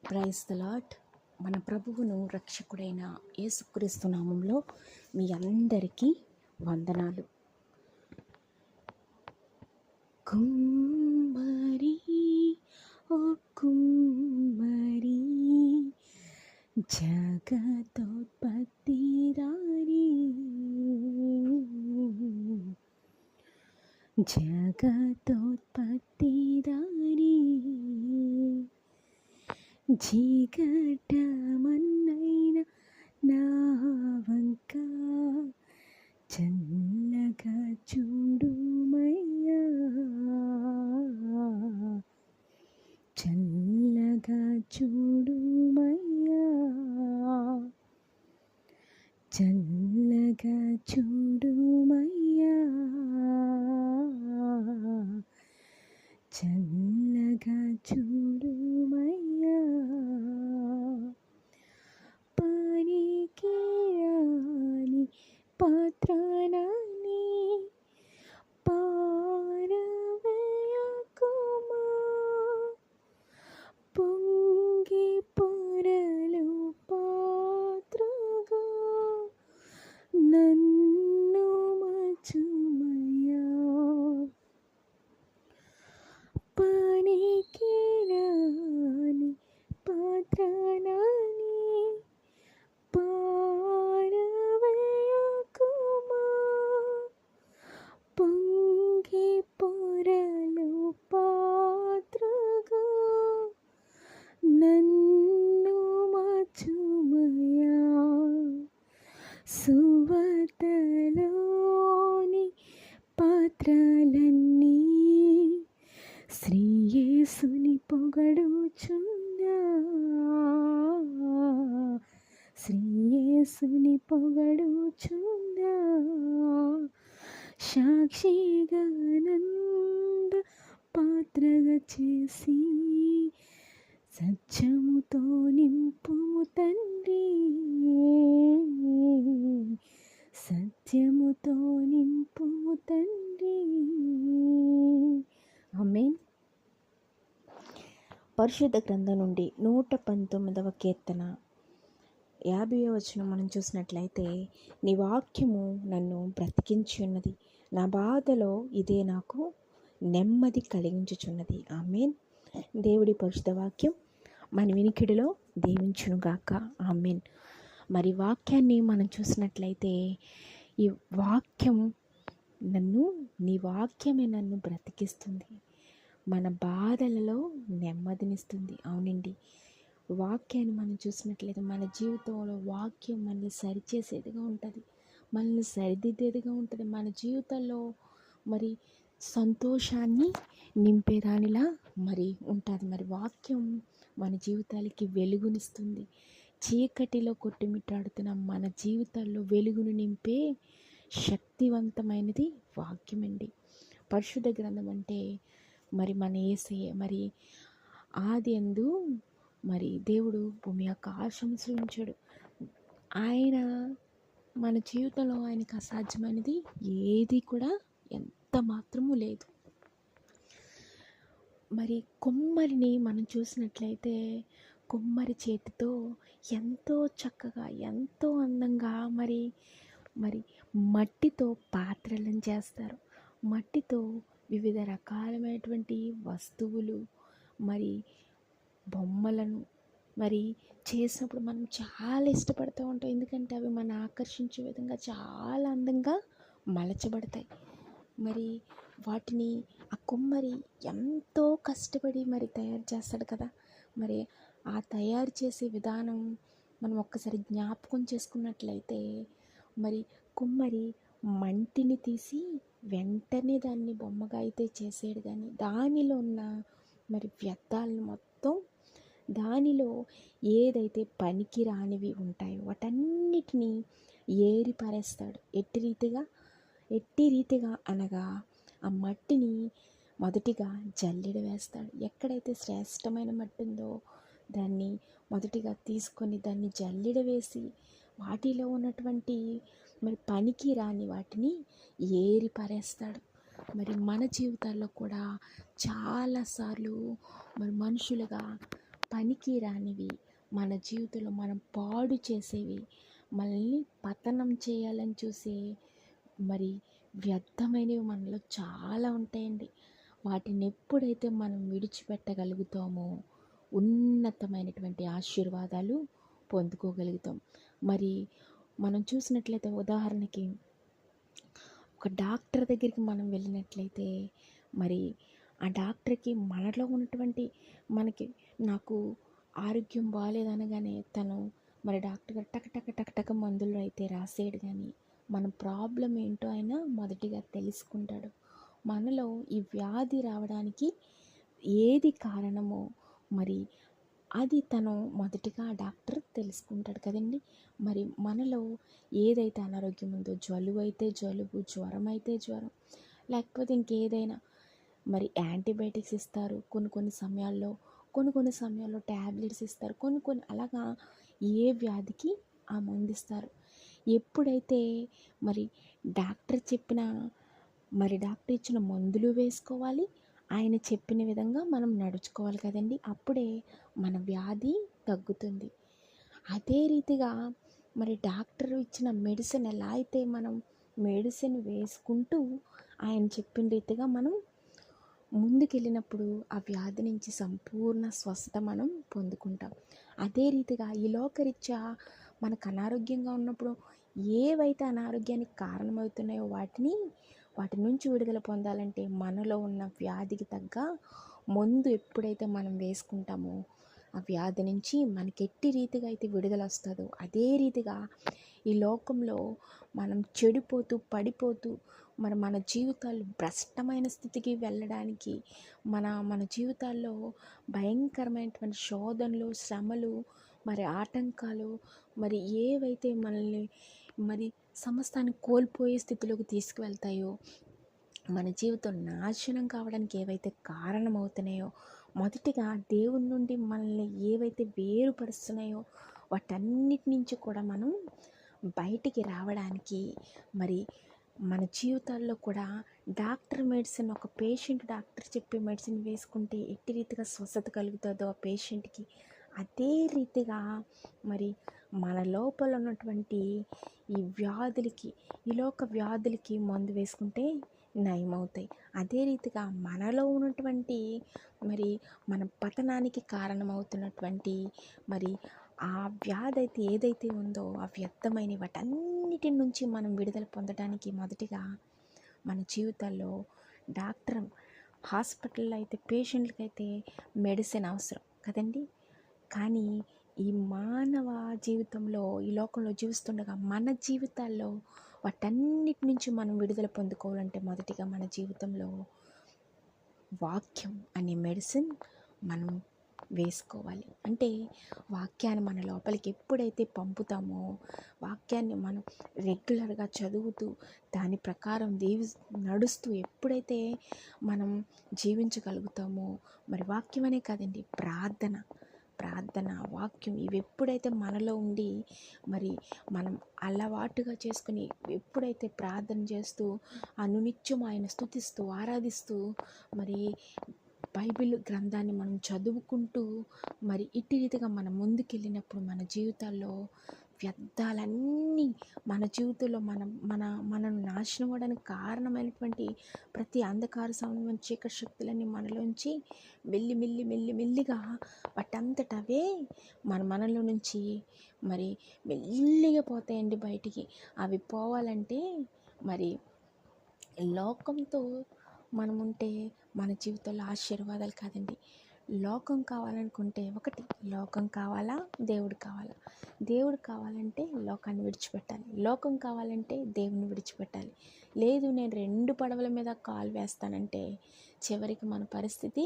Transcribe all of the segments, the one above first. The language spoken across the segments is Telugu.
Praise the lord. మన ప్రభువును రక్షకుడైన యేసుక్రీస్తు నామంలో మీ అందరికీ వందనాలు. కుమ్మరి ఓ కుమ్మరి, జగతోత్పత్తిదారి, జగతోత్పత్తిదారి, చీకటమన్నైన నా వంక చల్లగా చూడుమయ్యా, చల్లగా చూడుమయ్యా, చల్లగా చూడుమయ్యా, చల్లగా చూడుమయ్యా. పనికి రాని పాత్రనని పారవేయకుమా, పొంగి పొరలు పాత్రగా నన్ను మచుమయ్యా. పనికి రాని పాత్రనని పారవేయకుమా, పొంగి పొరలు పాత్రగా నన్ను మచుమయ్యా. సువార్తలోని పాత్రలన్నీ శ్రీ యేసుని పొగడుచున్నా, శ్రీ యేసుని పొగడుచున్నా. సాక్షిగా నంద పాత్రగా చేసి సత్యముతో నింపుము తండ్రి, సత్యముతో నింపుము తండ్రి. ఆమేన్. పరిశుద్ధ గ్రంథం నుండి 119వ కీర్తన 50వ వచనం మనం చూసినట్లయితే, నీ వాక్యము నన్ను బ్రతికించి ఉన్నది, నా బాధలో ఇదే నాకు నెమ్మది కలిగించుచున్నది. ఆమేన్. దేవుడి పరిశుద్ధ వాక్యం మన వినికిడిలో దీవించునుగాక. ఆమేన్. మరి వాక్యాన్ని మనం చూసినట్లయితే, ఈ వాక్యం నీ వాక్యమే నన్ను బ్రతికిస్తుంది, మన బాధలలో నెమ్మదినిస్తుంది. అవునండి, వాక్యాన్ని మనం చూసినట్లయితే మన జీవితంలో వాక్యం మనల్ని సరిచేసేదిగా ఉంటుంది, మనల్ని సరిదిద్దేదిగా ఉంటుంది, మన జీవితంలో మరి సంతోషాన్ని నింపేదానిలా మరి ఉంటుంది. మరి వాక్యం మన జీవితాలకి వెలుగునిస్తుంది. చీకటిలో కొట్టుమిట్టాడుతున్న మన జీవితాల్లో వెలుగును నింపే శక్తివంతమైనది వాక్యం అండి. పరిశుద్ధ గ్రంథం అంటే మరి మన యేసయ్య. మరి ఆది యందు మరి దేవుడు భూమి ఆకాశము సృజించాడు. ఆయన మన జీవితంలో ఆయనకు అసాధ్యమైనది ఏది కూడా ఎంత మాత్రము లేదు. మరి కుమ్మరిని మనం చూసినట్లయితే, కుమ్మరి చేతితో ఎంతో చక్కగా ఎంతో అందంగా మరి మట్టితో పాత్రలను చేస్తారు. మట్టితో వివిధ రకాలమైనటువంటి వస్తువులు మరి బొమ్మలను మరి చేసినప్పుడు మనం చాలా ఇష్టపడుతూ ఉంటాం. ఎందుకంటే అవి మన ఆకర్షించే విధంగా చాలా అందంగా మలచబడతాయి. మరి వాటిని ఆ కుమ్మరి ఎంతో కష్టపడి మరి తయారు చేస్తాడు కదా. మరి ఆ తయారు చేసే విధానం మనం ఒక్కసారి జ్ఞాపకం చేసుకున్నట్లయితే, మరి కుమ్మరి మంటిని తీసి వెంటనే దాన్ని బొమ్మగా అయితే చేసేడు, కానీ దానిలో ఉన్న మరి వ్యర్థాలను మొత్తం, దానిలో ఏదైతే పనికి రానివి ఉంటాయో వాటన్నిటినీ ఏరి పారేస్తాడు. ఎట్టి రీతిగా అనగా ఆ మట్టిని మొదటిగా జల్లెడ వేస్తాడు. ఎక్కడైతే శ్రేష్టమైన మట్టి ఉందో దాన్ని మొదటిగా తీసుకొని దాన్ని జల్లెడ వేసి వాటిలో ఉన్నటువంటి మరి పనికి రాని వాటిని ఏరి పారేస్తాడు. మరి మన జీవితాల్లో కూడా చాలాసార్లు మరి మనుషులుగా పనికి రానివి, మన జీవితంలో మనం పాడు చేసేవి, మనల్ని పతనం చేయాలని చూసే మరి వ్యర్థమైనవి మనలో చాలా ఉంటాయండి. వాటిని ఎప్పుడైతే మనం విడిచిపెట్టగలుగుతామో ఉన్నతమైనటువంటి ఆశీర్వాదాలు పొందుకోగలుగుతాం. మరి మనం చూసినట్లయితే ఉదాహరణకి ఒక డాక్టర్ దగ్గరికి మనం వెళ్ళినట్లయితే మరి ఆ డాక్టర్కి మనలో ఉన్నటువంటి నాకు ఆరోగ్యం బాగాలేదనగానే తను మరి డాక్టర్ గారు టక టక టక టక మందులు అయితే రాసేయడు, కానీ మన ప్రాబ్లం ఏంటో ఆయన మొదటిగా తెలుసుకుంటాడు. మనలో ఈ వ్యాధి రావడానికి ఏది కారణమో మరి అది తను మొదటిగా డాక్టర్ తెలుసుకుంటాడు కదండి. మరి మనలో ఏదైతే అనారోగ్యం ఉందో, జలుబు అయితే జలుబు, జ్వరం అయితే జ్వరం, లేకపోతే ఇంకేదైనా మరి యాంటీబయాటిక్స్ ఇస్తారు కొన్ని సమయాల్లో ట్యాబ్లెట్స్ ఇస్తారు, అలాగా ఏ వ్యాధికి ఆ మందు ఇస్తారు. ఎప్పుడైతే మరి డాక్టర్ ఇచ్చిన మందులు వేసుకోవాలి, ఆయన చెప్పిన విధంగా మనం నడుచుకోవాలి కదండి. అప్పుడే మన వ్యాధి తగ్గుతుంది. అదే రీతిగా మరి డాక్టర్ ఇచ్చిన మెడిసిన్ ఎలా అయితే మనం మెడిసిన్ వేసుకుంటూ ఆయన చెప్పిన రీతిగా మనం ముందుకెళ్ళినప్పుడు ఆ వ్యాధి నుంచి సంపూర్ణ స్వస్థత మనం పొందుకుంటాం. అదే రీతిగా ఈ లోకరీత్యా మనకు అనారోగ్యంగా ఉన్నప్పుడు ఏవైతే అనారోగ్యానికి కారణమవుతున్నాయో వాటి నుంచి విడుదల పొందాలంటే మనలో ఉన్న వ్యాధికి తగ్గ మందు ఎప్పుడైతే మనం వేసుకుంటామో ఆ వ్యాధి నుంచి మనకి ఎట్టి రీతిగా అయితే విడుదల వస్తుందో అదే రీతిగా ఈ లోకంలో మనం చెడిపోతూ పడిపోతూ మన జీవితాలు భ్రష్టమైన స్థితికి వెళ్ళడానికి మన జీవితాల్లో భయంకరమైనటువంటి శోధనలు, శ్రమలు, మరి ఆటంకాలు, మరి ఏవైతే మనల్ని మరి సమస్తాన్ని కోల్పోయే స్థితిలోకి తీసుకువెళ్తాయో, మన జీవితం నాశనం కావడానికి ఏవైతే కారణమవుతున్నాయో, మొదటిగా దేవుని నుండి మనల్ని ఏవైతే వేరుపరుస్తున్నాయో వాటన్నిటి నుంచి కూడా మనం బయటికి రావడానికి మరి మన జీవితాల్లో కూడా ఒక పేషెంట్ డాక్టర్ చెప్పే మెడిసిన్ వేసుకుంటే ఎట్టి రీతిగా స్వస్థత కలుగుతుందో ఆ పేషెంట్కి, అదే రీతిగా మరి మన లోపల ఉన్నటువంటి ఈ లోక వ్యాధులకి మందు వేసుకుంటే నయమవుతాయి. అదే రీతిగా మనలో ఉన్నటువంటి మరి మన పతనానికి కారణమవుతున్నటువంటి మరి ఆ వ్యాధి అయితే ఏదైతే ఉందో ఆ వ్యర్థమైన వాటన్నిటి నుంచి మనం విడుదల పొందడానికి మొదటిగా మన జీవితాల్లో హాస్పిటల్లో అయితే పేషెంట్లకైతే మెడిసిన్ అవసరం కదండి. కానీ ఈ మానవ జీవితంలో ఈ లోకంలో జీవిస్తుండగా మన జీవితాల్లో వాటన్నిటి నుంచి మనం విడుదల పొందుకోవాలంటే మొదటిగా మన జీవితంలో వాక్యం అనే మెడిసిన్ మనం వేసుకోవాలి. అంటే వాక్యాన్ని మన లోపలికి ఎప్పుడైతే పంపుతామో, వాక్యాన్ని మనం రెగ్యులర్గా చదువుతూ దాని ప్రకారం నడుస్తూ ఎప్పుడైతే మనం జీవించగలుగుతామో, మరి వాక్యం అనే కాదండి, ప్రార్థన, వాక్యం, ఇవి ఎప్పుడైతే మనలో ఉండి మరి మనం అలవాటుగా చేసుకుని ఎప్పుడైతే ప్రార్థన చేస్తూ అనునిత్యం ఆయన స్తుతిస్తూ ఆరాధిస్తూ మరి బైబిల్ గ్రంథాన్ని మనం చదువుకుంటూ మరి ఇట్టి రీతిగా మనం ముందుకెళ్ళినప్పుడు మన జీవితాల్లో వ్యర్థాలన్నీ మన జీవితంలో మనను నాశనం అవ్వడానికి కారణమైనటువంటి ప్రతి అంధకార సంబంధమైన చీకటి శక్తులన్నీ మనలోంచి మెల్లిగా వాటంతటవే మనలో నుంచి మరి మెల్లిగా పోతాయండి బయటికి. అవి పోవాలంటే మరి లోకంతో మనముంటే మన జీవితంలో ఆశీర్వాదాలు కాదండి. లోకం కావాలనుకుంటే లోకం కావాలా, దేవుడు కావాలంటే లోకాన్ని విడిచిపెట్టాలి, లోకం కావాలంటే దేవుని విడిచిపెట్టాలి. లేదు నేను 2 పడవల మీద కాలు వేస్తానంటే చివరికి మన పరిస్థితి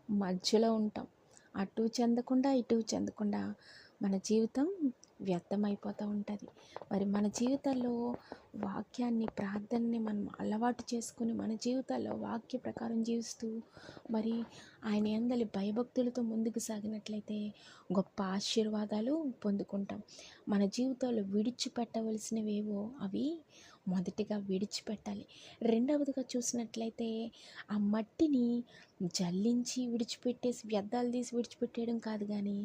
మధ్యలో ఉంటాం. అటు చెందకుండా ఇటు చెందకుండా మన జీవితం వ్యర్థమైపోతూ ఉంటుంది. మరి మన జీవితాల్లో వాక్యాన్ని, ప్రార్థనని మనం అలవాటు చేసుకొని మన జీవితాల్లో వాక్య ప్రకారం జీవిస్తూ మరి ఆయన యందలి భయభక్తులతో ముందుకు సాగినట్లయితే గొప్ప ఆశీర్వాదాలు పొందుకుంటాం. మన జీవితంలో విడిచిపెట్టవలసినవేవో అవి మొదటిగా విడిచిపెట్టాలి. రెండవదిగా చూసినట్లయితే ఆ మట్టిని జల్లించి విడిచిపెట్టేసి, వ్యర్థాలు తీసి విడిచిపెట్టేయడం కాదు, కానీ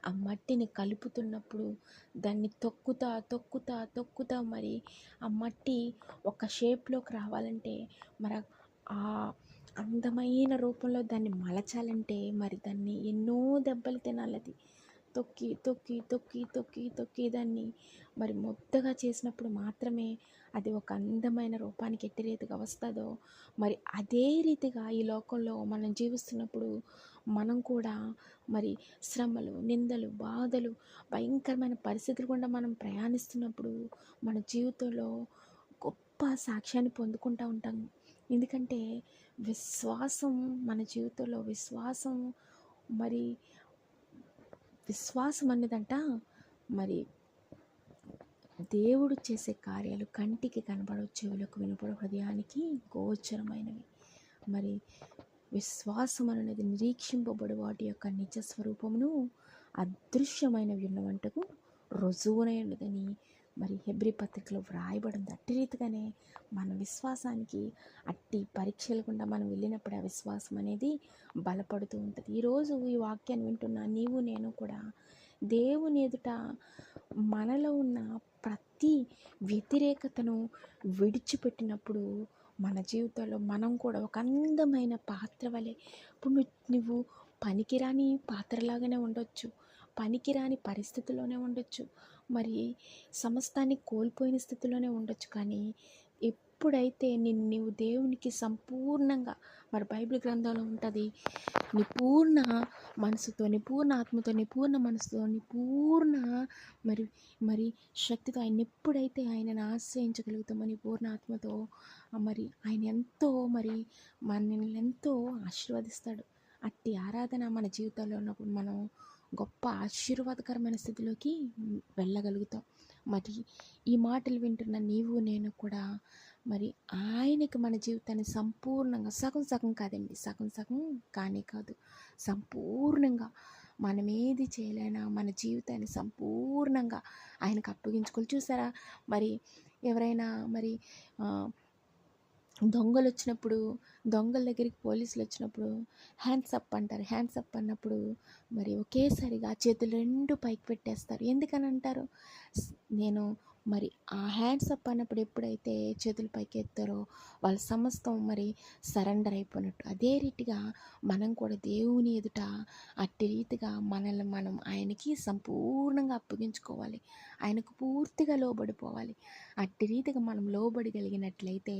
ఆ మట్టిని కలుపుతున్నప్పుడు దాన్ని తొక్కుతా తొక్కుతా తొక్కుతా మరి ఆ మట్టి ఒక షేప్లోకి రావాలంటే, మరి ఆ అందమైన రూపంలో దాన్ని మలచాలంటే మరి దాన్ని ఎన్నో దెబ్బలు తినాలది. తొక్కి తొక్కి తొక్కి తొక్కి తొక్కి దాన్ని మరి ముద్దగా చేసినప్పుడు మాత్రమే అది ఒక అందమైన రూపానికి ఎట్టి రీతిగా వస్తుందో, మరి అదే రీతిగా ఈ లోకంలో మనం జీవిస్తున్నప్పుడు మనం కూడా మరి శ్రమలు, నిందలు, బాధలు, భయంకరమైన పరిస్థితులు గుండా మనం ప్రయాణిస్తున్నప్పుడు మన జీవితంలో గొప్ప సాక్ష్యాన్ని పొందుకుంటూ ఉంటాం. ఎందుకంటే విశ్వాసం మన జీవితంలో మరి విశ్వాసం అన్నదంట మరి దేవుడు చేసే కార్యాలు కంటికి కనబడవు, చెవులకు వినపడు, హృదయానికి గోచరమైనవి. మరి విశ్వాసం అనేది నిరీక్షింపబడు వాటి యొక్క నిజ స్వరూపమును అదృశ్యమైనవి ఉన్నవంటకు రుజువునైనదని మరి హెబ్రీ పత్రికలో వ్రాయబడింది. అట్టి రీతిగానే మన విశ్వాసానికి అట్టి పరీక్షలు గుండా మనం వెళ్ళినప్పుడు ఆ విశ్వాసం అనేది బలపడుతూ ఉంటుంది. ఈరోజు ఈ వాక్యాన్ని వింటున్న నీవు నేను కూడా దేవుని ఎదుట మనలో ఉన్న ప్రతి వ్యతిరేకతను విడిచిపెట్టినప్పుడు మన జీవితంలో మనం కూడా ఒక అందమైన పాత్ర వలె, ఇప్పుడు నువ్వు పనికిరాని పాత్రలాగానే ఉండొచ్చు, పనికిరాని పరిస్థితిలోనే ఉండొచ్చు, మరి సమస్తాన్ని కోల్పోయిన స్థితిలోనే ఉండొచ్చు, కానీ ఎప్పుడైతే నీవు దేవునికి సంపూర్ణంగా, మరి బైబిల్ గ్రంథంలో ఉంటుంది, నీ పూర్ణ మనసుతో, నీ పూర్ణ ఆత్మతో, నీ పూర్ణ మనసుతో, నీ పూర్ణ మరి మరి శక్తితో ఎప్పుడైతే ఆయనను ఆశ్రయించగలుగుతామో నీ పూర్ణ ఆత్మతో, మరి ఆయన ఎంతో మనల్ని ఎంతో ఆశీర్వదిస్తాడు. అట్టి ఆరాధన మన జీవితాల్లో ఉన్నప్పుడు మనం గొప్ప ఆశీర్వాదకరమైన స్థితిలోకి వెళ్ళగలుగుతాం. మరి ఈ మాటలు వింటున్న నీవు నేను కూడా మరి ఆయనకి మన జీవితాన్ని సంపూర్ణంగా, సగం సగం కాదండి, సగం సగం కానే కాదు, సంపూర్ణంగా మనం ఏది చేయలేనా మన జీవితాన్ని సంపూర్ణంగా ఆయనకు అప్పగించుకోవాలి. చూసారా, మరి ఎవరైనా మరి దొంగల దగ్గరికి పోలీసులు వచ్చినప్పుడు హ్యాండ్స్ అప్ అంటారు. హ్యాండ్స్ అప్ అన్నప్పుడు మరి ఒకేసారిగా చేతులు రెండు పైకి పెట్టేస్తారు. ఎందుకని అంటారు? నేను మరి ఆ హ్యాండ్స్ అప్ అన్నప్పుడు ఎప్పుడైతే చేతులు పైకి ఎత్తారో వాళ్ళ సమస్తం మరి సరెండర్ అయిపోయినట్టు. అదే రీతిగా మనం కూడా దేవుని ఎదుట అట్టి రీతిగా మనల్ని మనం ఆయనకి సంపూర్ణంగా అప్పగించుకోవాలి, ఆయనకు పూర్తిగా లోబడిపోవాలి. అట్టి రీతిగా మనం లోబడగలిగినట్లయితే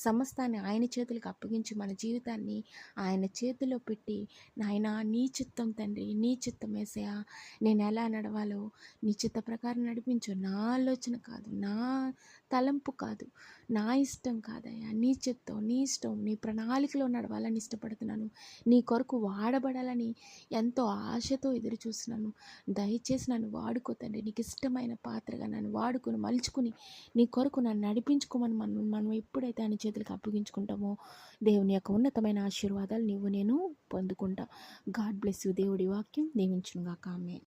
సమస్తాన్ని ఆయన చేతులకు అప్పగించి మన జీవితాన్ని ఆయన చేతిలో పెట్టి, నాయనా నీ చిత్తం తండ్రి, నీ చిత్తం యేసయ్యా, నేను ఎలా నడవాలో నీ చిత్త ప్రకారం నడిపించు, నా ఆలోచన కాదు, నా తలంపు కాదు, నా ఇష్టం కాదయ్యా, నీ చిత్తం, నీ ఇష్టం, నీ ప్రణాళికలో నడవాలని ఇష్టపడుతున్నాను, నీ కొరకు వాడబడాలని ఎంతో ఆశతో ఎదురు చూస్తున్నాను. దయచేసి నన్ను వాడుకో తండ్రి, నీకు ఇష్టమైన పాత్రగా నన్ను వాడుకొని మలుచుకుని నీ కొరకు నన్ను నడిపించుకోమని మనం ఎప్పుడైతే ఆయన చేతులకు అప్పగించుకుంటామో దేవుని యొక్క ఉన్నతమైన ఆశీర్వాదాలు నీవు నేను పొందుకుంటాం. God bless you. దేవుడి వాక్యం దీవించును గాక. ఆమేన్.